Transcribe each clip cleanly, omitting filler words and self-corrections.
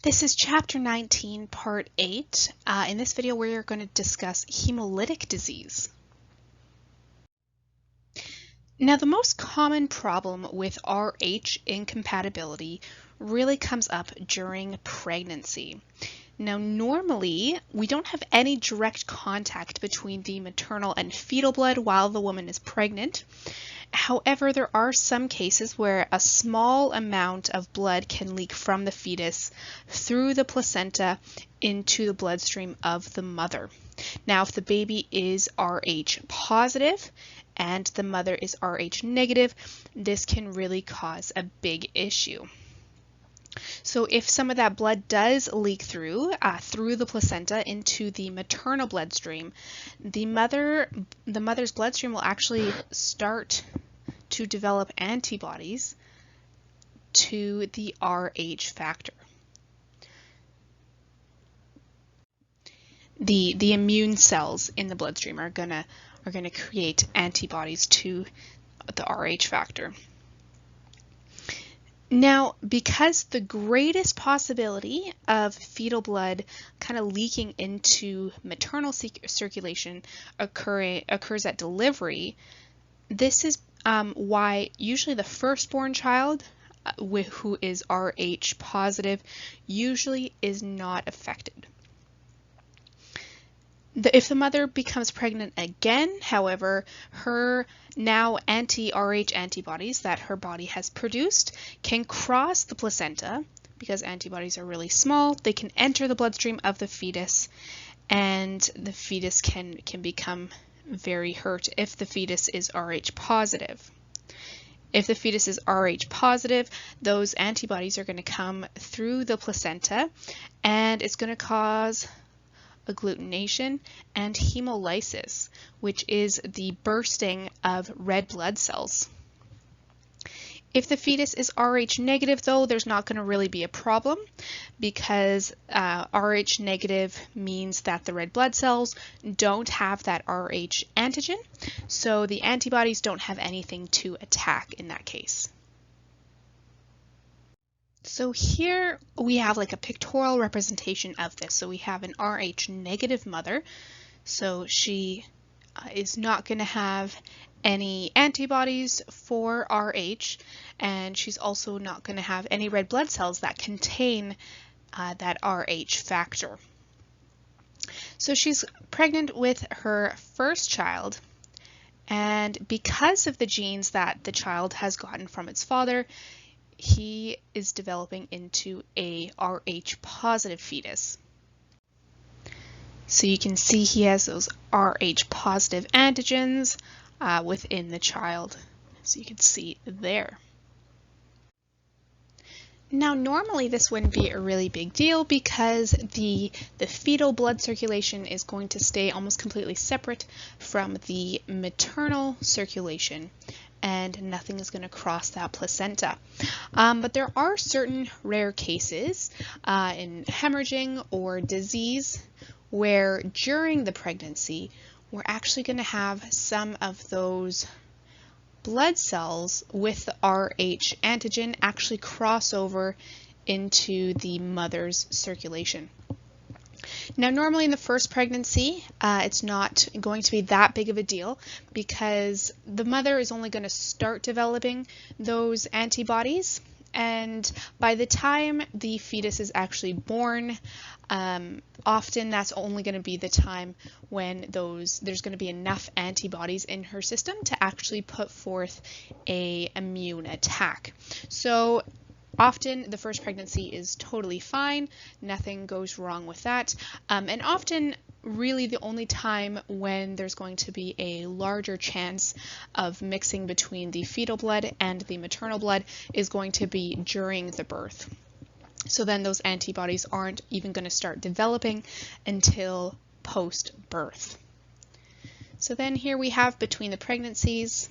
This is Chapter 19, Part 8. In this video, we're going to discuss hemolytic disease. Now, the most common problem with Rh incompatibility really comes up during pregnancy. Now, normally, we don't have any direct contact between the maternal and fetal blood while the woman is pregnant. However, there are some cases where a small amount of blood can leak from the fetus through the placenta into the bloodstream of the mother. Now, if the baby is Rh positive and the mother is Rh negative, this can really cause a big issue. So if some of that blood does leak through the placenta into the maternal bloodstream, the mother's bloodstream will actually start to develop antibodies to the Rh factor. The immune cells in the bloodstream are gonna create antibodies to the Rh factor. Now, because the greatest possibility of fetal blood kind of leaking into maternal circulation occurs at delivery, this is why usually the firstborn child who is Rh positive usually is not affected. If the mother becomes pregnant again, however, her now anti-Rh antibodies that her body has produced can cross the placenta. Because antibodies are really small, they can enter the bloodstream of the fetus, and the fetus can become very hurt if the fetus is Rh positive. If the fetus is Rh positive, those antibodies are going to come through the placenta, and it's going to cause agglutination and hemolysis, which is the bursting of red blood cells. If the fetus is Rh negative, though, there's not going to really be a problem because Rh negative means that the red blood cells don't have that Rh antigen, so the antibodies don't have anything to attack in that case. So here we have like a pictorial representation of this. So we have an Rh negative mother. So she is not going to have any antibodies for Rh, and she's also not going to have any red blood cells that contain that Rh factor. So she's pregnant with her first child, and because of the genes that the child has gotten from its father, he is developing into a Rh positive fetus. So you can see he has those Rh positive antigens within the child. So you can see there. Now, normally this wouldn't be a really big deal because the fetal blood circulation is going to stay almost completely separate from the maternal circulation, and nothing is going to cross that placenta. But there are certain rare cases in hemorrhaging or disease where during the pregnancy we're actually going to have some of those blood cells with the Rh antigen actually cross over into the mother's circulation. Now, normally in the first pregnancy, it's not going to be that big of a deal because the mother is only going to start developing those antibodies, and by the time the fetus is actually born, often that's only going to be the time when there's going to be enough antibodies in her system to actually put forth an immune attack. So often the first pregnancy is totally fine, nothing goes wrong with that, and often really the only time when there's going to be a larger chance of mixing between the fetal blood and the maternal blood is going to be during the birth. So then those antibodies aren't even going to start developing until post-birth. So then here we have between the pregnancies,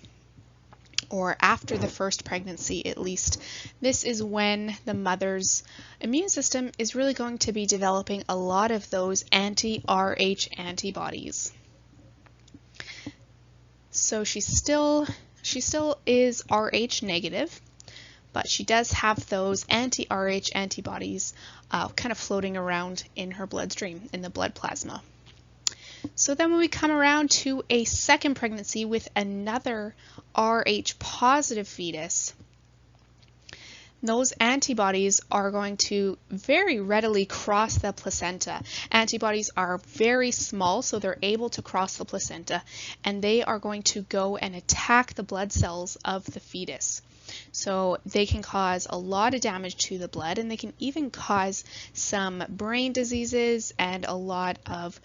or after the first pregnancy at least, this is when the mother's immune system is really going to be developing a lot of those anti-Rh antibodies. So she still is Rh negative, but she does have those anti-Rh antibodies kind of floating around in her bloodstream, in the blood plasma. So then when we come around to a second pregnancy with another Rh positive fetus, those antibodies are going to very readily cross the placenta. Antibodies are very small, so they're able to cross the placenta, and they are going to go and attack the blood cells of the fetus. So they can cause a lot of damage to the blood, and they can even cause some brain diseases and a lot of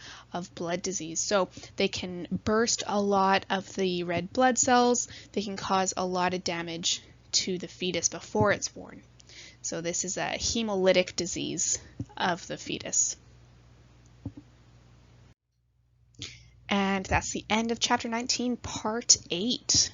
blood disease. So they can burst a lot of the red blood cells. They can cause a lot of damage to the fetus before it's born. So this is a hemolytic disease of the fetus. And that's the end of Chapter 19, Part 8.